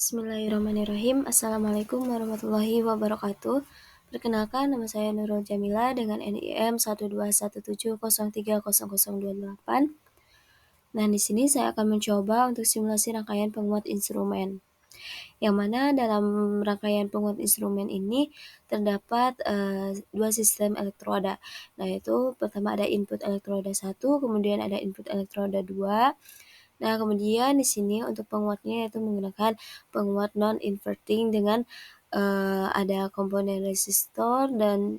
Bismillahirrahmanirrahim. Assalamualaikum warahmatullahi wabarakatuh. Perkenalkan, nama saya Nurul Jamila dengan NIM 121703028. Nah, di sini saya akan mencoba untuk simulasi rangkaian penguat instrumen. Yang mana dalam rangkaian penguat instrumen ini terdapat dua sistem elektroda. Nah, yaitu pertama ada input elektroda 1, kemudian ada input elektroda 2. Nah, kemudian di sini untuk penguatnya yaitu menggunakan penguat non-inverting dengan ada komponen resistor dan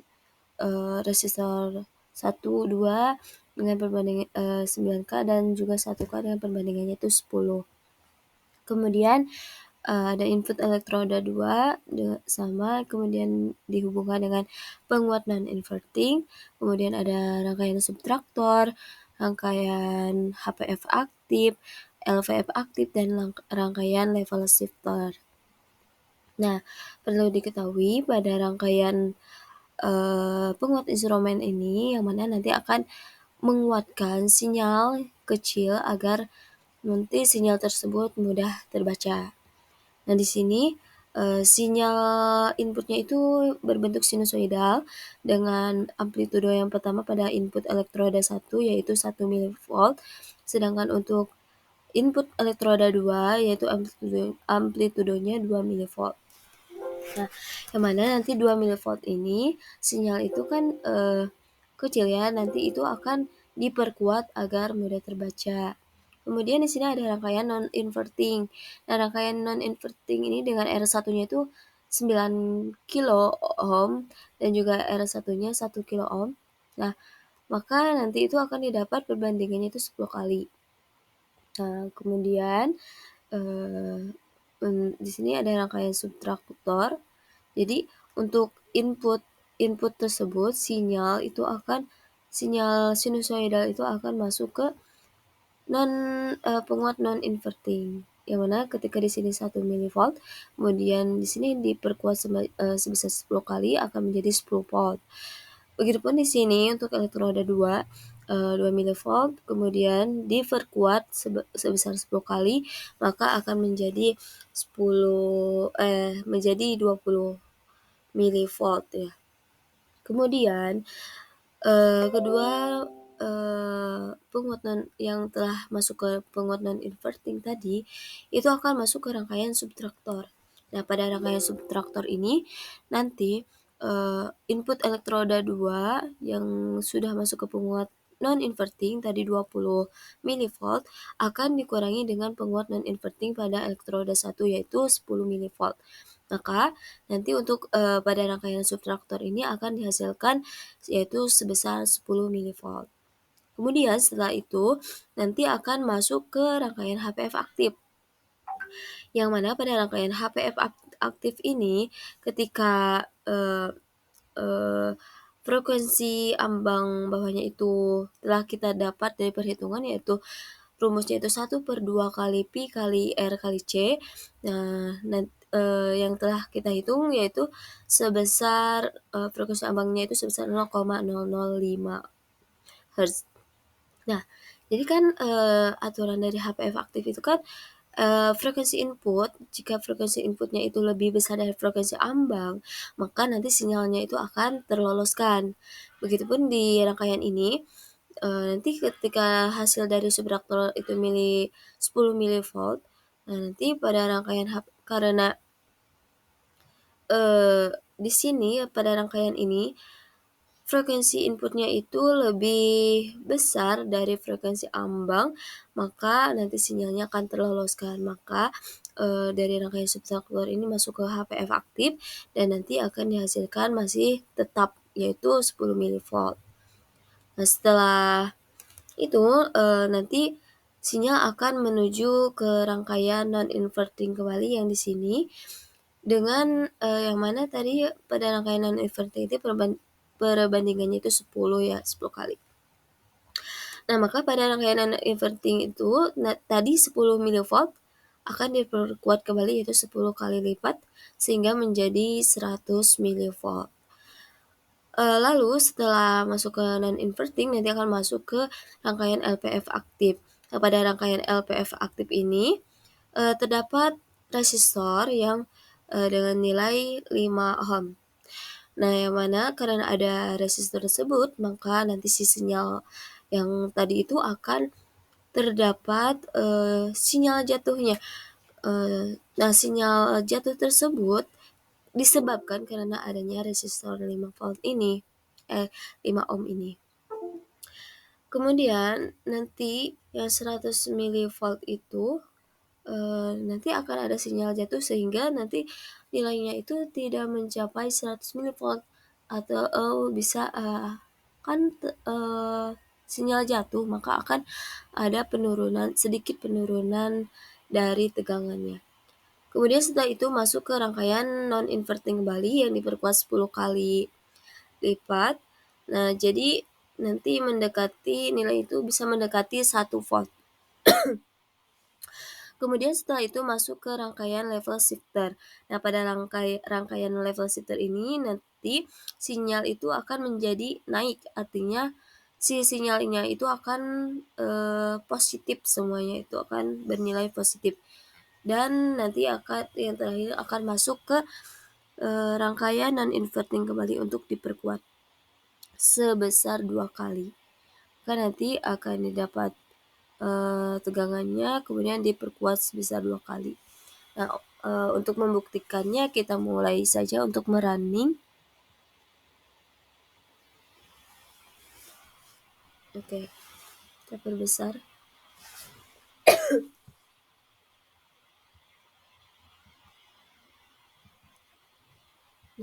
resistor 1, 2 dengan perbandingan 9K dan juga 1K dengan perbandingannya itu 10. Kemudian ada input elektroda 2 sama, kemudian dihubungkan dengan penguat non-inverting, kemudian ada rangkaian subtraktor, rangkaian HPF aktif, LVF aktif, dan rangkaian level shifter. Nah, perlu diketahui pada rangkaian penguat instrumen ini yang mana nanti akan menguatkan sinyal kecil agar nanti sinyal tersebut mudah terbaca. Nah, di sini sinyal inputnya itu berbentuk sinusoidal dengan amplitudo yang pertama pada input elektroda 1 yaitu 1 mV, sedangkan untuk input elektroda 2 yaitu amplitudonya 2 mV. Nah, yang mana nanti 2 mV ini sinyal itu kan kecil ya, nanti itu akan diperkuat agar mudah terbaca. Kemudian di sini ada rangkaian non-inverting. Nah, rangkaian non-inverting ini dengan R1-nya itu 9 kilo ohm dan juga R1-nya 1 kilo ohm. Nah, maka nanti itu akan didapat perbandingannya itu 10 kali. Nah, kemudian di sini ada rangkaian subtraktor. Jadi untuk input tersebut sinyal sinusoidal itu akan masuk ke penguat non inverting, yang mana ketika di sini 1 mV, kemudian di sini diperkuat sebesar 10 kali akan menjadi 10 volt. Begitupun di sini untuk elektroda 2 mV, kemudian diperkuat sebesar 10 kali, maka akan menjadi 20 milivolt ya. Kemudian kedua penguat yang telah masuk ke penguat non inverting tadi itu akan masuk ke rangkaian subtraktor. Nah, pada rangkaian subtraktor ini nanti input elektroda 2 yang sudah masuk ke penguat non inverting tadi 20 mV akan dikurangi dengan penguat non inverting pada elektroda 1 yaitu 10 mV. Maka nanti untuk pada rangkaian subtraktor ini akan dihasilkan yaitu sebesar 10 mV. Kemudian setelah itu nanti akan masuk ke rangkaian HPF aktif. Yang mana pada rangkaian HPF aktif ini ketika frekuensi ambang bawahnya itu telah kita dapat dari perhitungan, yaitu rumusnya itu 1/2 kali Pi kali R kali C. Nah, yang telah kita hitung yaitu sebesar frekuensi ambangnya itu sebesar 0,005 Hz. Nah, jadi kan aturan dari HPF aktif itu kan frekuensi input, jika frekuensi inputnya itu lebih besar dari frekuensi ambang, maka nanti sinyalnya itu akan terloloskan. Begitupun di rangkaian ini, nanti ketika hasil dari subtraktor itu 10 mV, nah nanti pada rangkaian karena di sini pada rangkaian ini frekuensi inputnya itu lebih besar dari frekuensi ambang, maka nanti sinyalnya akan terloloskan. Maka dari rangkaian subtraktor ini masuk ke HPF aktif dan nanti akan dihasilkan masih tetap yaitu 10 mV. Nah, setelah itu nanti sinyal akan menuju ke rangkaian non-inverting kembali yang di sini dengan yang mana tadi pada rangkaian non-inverting itu perbandingannya itu 10 ya, 10 kali. Nah, maka pada rangkaian non-inverting itu tadi 10 mV akan diperkuat kembali yaitu 10 kali lipat sehingga menjadi 100 mV. Lalu setelah masuk ke non-inverting nanti akan masuk ke rangkaian LPF aktif. Nah, pada rangkaian LPF aktif ini terdapat resistor yang dengan nilai 5 ohm. Nah, yang mana karena ada resistor tersebut, maka nanti si sinyal yang tadi itu akan terdapat sinyal jatuhnya. Nah, sinyal jatuh tersebut disebabkan karena adanya resistor 5 volt ini, 5 ohm ini. Kemudian nanti yang 100 milivolt itu nanti akan ada sinyal jatuh sehingga nanti nilainya itu tidak mencapai 100 milivolt atau bisa kan sinyal jatuh maka akan ada sedikit penurunan dari tegangannya. Kemudian setelah itu masuk ke rangkaian non inverting kembali yang diperkuat 10 kali lipat. Nah, jadi nanti nilai itu bisa mendekati 1 volt. Kemudian setelah itu masuk ke rangkaian level shifter. Nah, pada rangkaian level shifter ini nanti sinyal itu akan menjadi naik, artinya si sinyalnya itu akan positif, semuanya itu akan bernilai positif. Dan nanti yang terakhir akan masuk ke rangkaian non inverting kembali untuk diperkuat sebesar 2 kali. Kan nanti akan didapat tegangannya kemudian diperkuat sebesar 2 kali. Nah, untuk membuktikannya kita mulai saja untuk merunning. Oke, kita perbesar.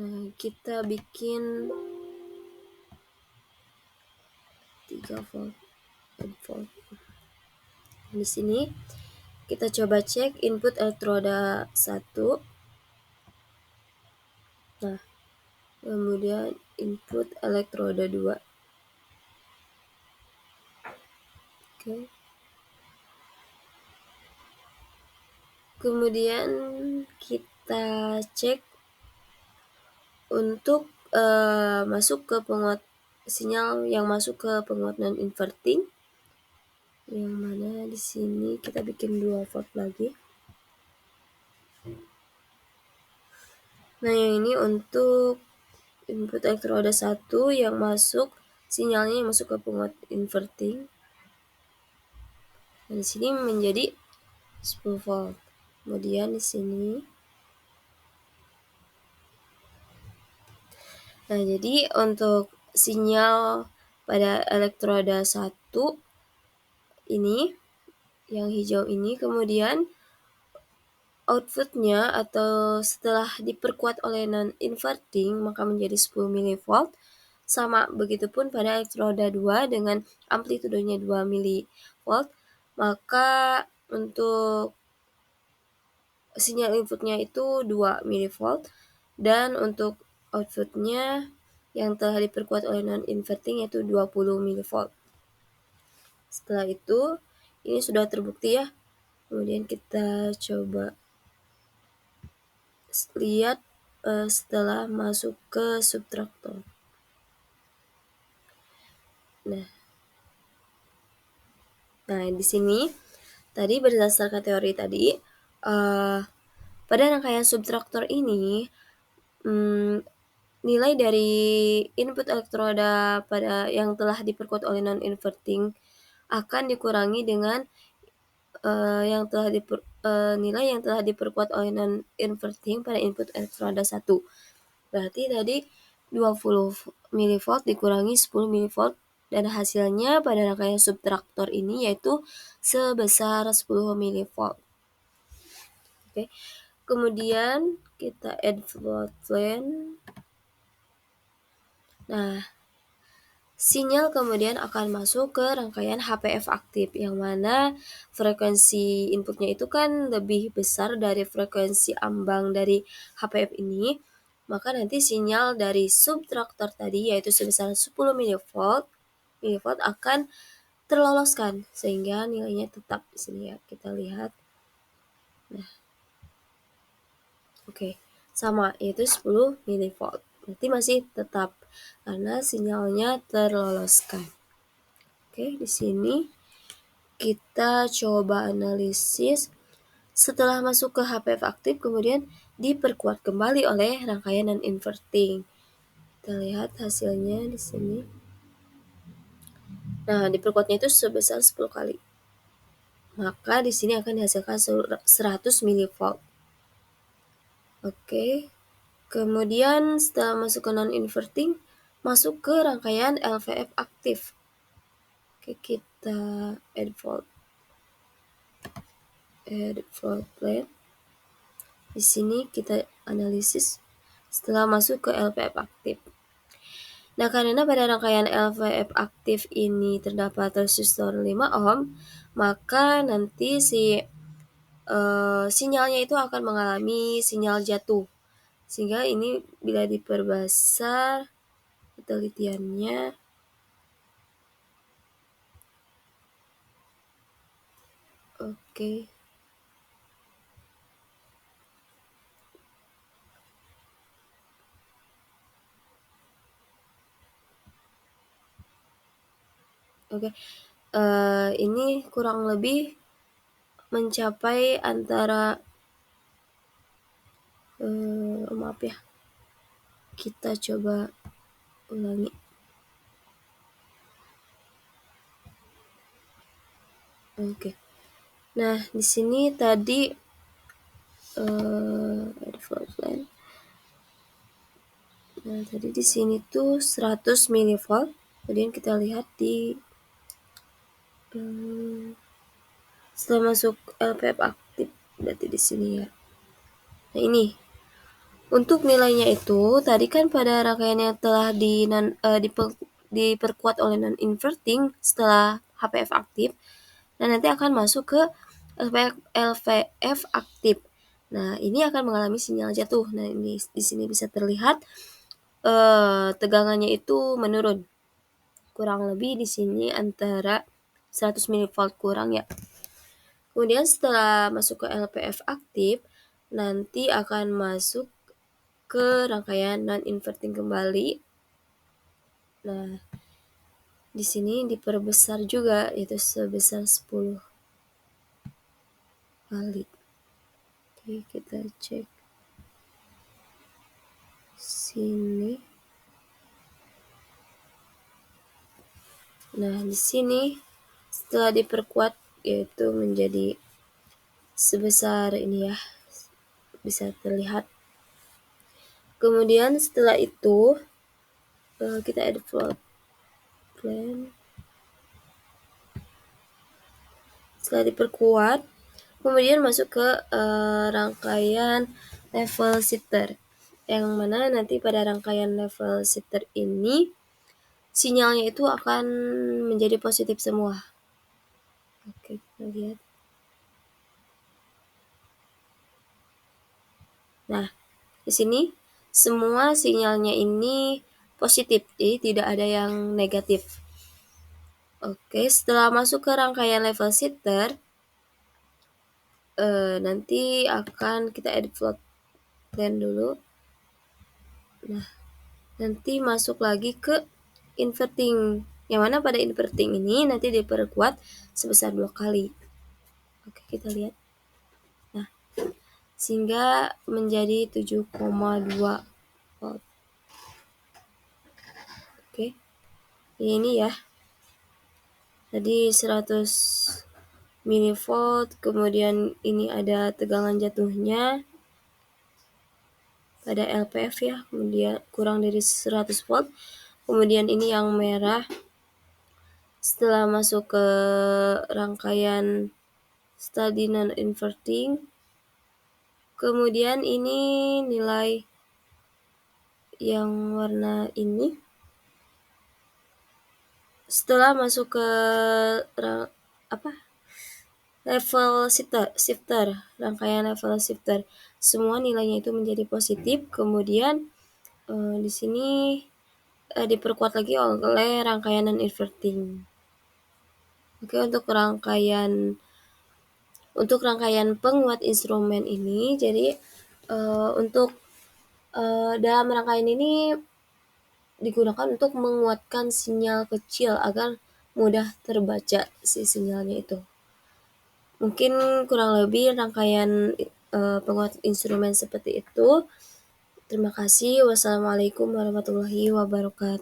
Nah, kita bikin 3 volt, 4 volt. Di sini kita coba cek input elektroda 1. Nah, kemudian input elektroda 2. Oke. Kemudian kita cek untuk masuk ke penguat sinyal yang masuk ke penguat non inverting, yang mana di sini kita bikin 2 volt lagi. Nah, yang ini untuk input elektroda 1 yang masuk sinyalnya yang masuk ke penguat inverting. Nah, di sini menjadi 10 volt. Kemudian di sini. Nah, jadi untuk sinyal pada elektroda 1 ini yang hijau ini, kemudian outputnya atau setelah diperkuat oleh non inverting maka menjadi 10 milivolt. Sama begitupun pada elektroda 2 dengan amplitudenya 2 milivolt, maka untuk sinyal inputnya itu 2 milivolt dan untuk outputnya yang telah diperkuat oleh non inverting yaitu 20 milivolt. Setelah itu ini sudah terbukti ya. Kemudian kita coba lihat setelah masuk ke subtraktor. Nah, di sini tadi berdasarkan teori tadi pada rangkaian subtraktor ini nilai dari input elektroda pada yang telah diperkuat oleh non inverting akan dikurangi dengan nilai yang telah diperkuat oleh non inverting pada input elektroda 1. Berarti tadi 20 milivolt dikurangi 10 milivolt dan hasilnya pada rangkaian subtraktor ini yaitu sebesar 10 milivolt. Oke. Kemudian kita add float plan. Nah, sinyal kemudian akan masuk ke rangkaian HPF aktif, yang mana frekuensi inputnya itu kan lebih besar dari frekuensi ambang dari HPF ini, maka nanti sinyal dari subtraktor tadi yaitu sebesar 10 milivolt akan terloloskan sehingga nilainya tetap di sini ya, kita lihat. Nah, oke, sama yaitu 10 milivolt. Berarti masih tetap karena sinyalnya terloloskan. Oke, di sini kita coba analisis Setelah masuk ke HPF aktif, kemudian diperkuat kembali oleh rangkaian non-inverting. Kita lihat hasilnya di sini. Nah, diperkuatnya itu sebesar 10 kali. Maka di sini akan dihasilkan 100 mV. Oke. Kemudian setelah masuk ke non-inverting, masuk ke rangkaian LVF aktif. Oke, kita add fault plate. Di sini kita analisis setelah masuk ke LVF aktif. Nah, karena pada rangkaian LVF aktif ini terdapat resistor 5 ohm, maka nanti sinyalnya itu akan mengalami sinyal jatuh. Sehingga ini bila diperbesar penelitiannya, oke. Oke, ini kurang lebih mencapai antara maaf ya, kita coba ulangi. Oke. Nah, di sini tadi development. Nah, tadi di sini tuh 100 mV. Kemudian kita lihat di setelah masuk LPF aktif, berarti di sini ya. Nah, ini untuk nilainya itu tadi kan pada rangkaian yang telah diperkuat oleh non-inverting setelah HPF aktif. Nah, nanti akan masuk ke LVF aktif. Nah, ini akan mengalami sinyal jatuh. Nah, ini di sini bisa terlihat tegangannya itu menurun. Kurang lebih di sini antara 100 mV kurang ya. Kemudian setelah masuk ke LPF aktif, nanti akan masuk ke rangkaian non-inverting kembali. Nah, di sini diperbesar juga, yaitu sebesar 10 kali. Oke, kita cek sini. Nah, di sini setelah diperkuat yaitu menjadi sebesar ini ya, bisa terlihat. Kemudian setelah itu kita add float plan. Setelah diperkuat, kemudian masuk ke rangkaian level shifter, yang mana nanti pada rangkaian level shifter ini sinyalnya itu akan menjadi positif semua. Oke, kita lihat. Nah, di sini semua sinyalnya ini positif, jadi tidak ada yang negatif. Oke, setelah masuk ke rangkaian level shifter, nanti akan kita add float plan dulu. Nah, nanti masuk lagi ke inverting, yang mana pada inverting ini nanti diperkuat sebesar 2 kali. Oke, kita lihat. Nah, sehingga menjadi 7,2 volt. Oke, ini ya. Tadi 100 mV, kemudian ini ada tegangan jatuhnya pada LPF ya, kemudian kurang dari 100 volt. Kemudian ini yang merah setelah masuk ke rangkaian study non-inverting. Kemudian ini nilai yang warna ini setelah masuk ke level shifter, rangkaian level shifter, semua nilainya itu menjadi positif. Kemudian di sini diperkuat lagi oleh rangkaian non-inverting. Oke, untuk rangkaian penguat instrumen ini, jadi untuk dalam rangkaian ini digunakan untuk menguatkan sinyal kecil agar mudah terbaca si sinyalnya itu. Mungkin kurang lebih rangkaian, penguat instrumen seperti itu. Terima kasih. Wassalamualaikum warahmatullahi wabarakatuh.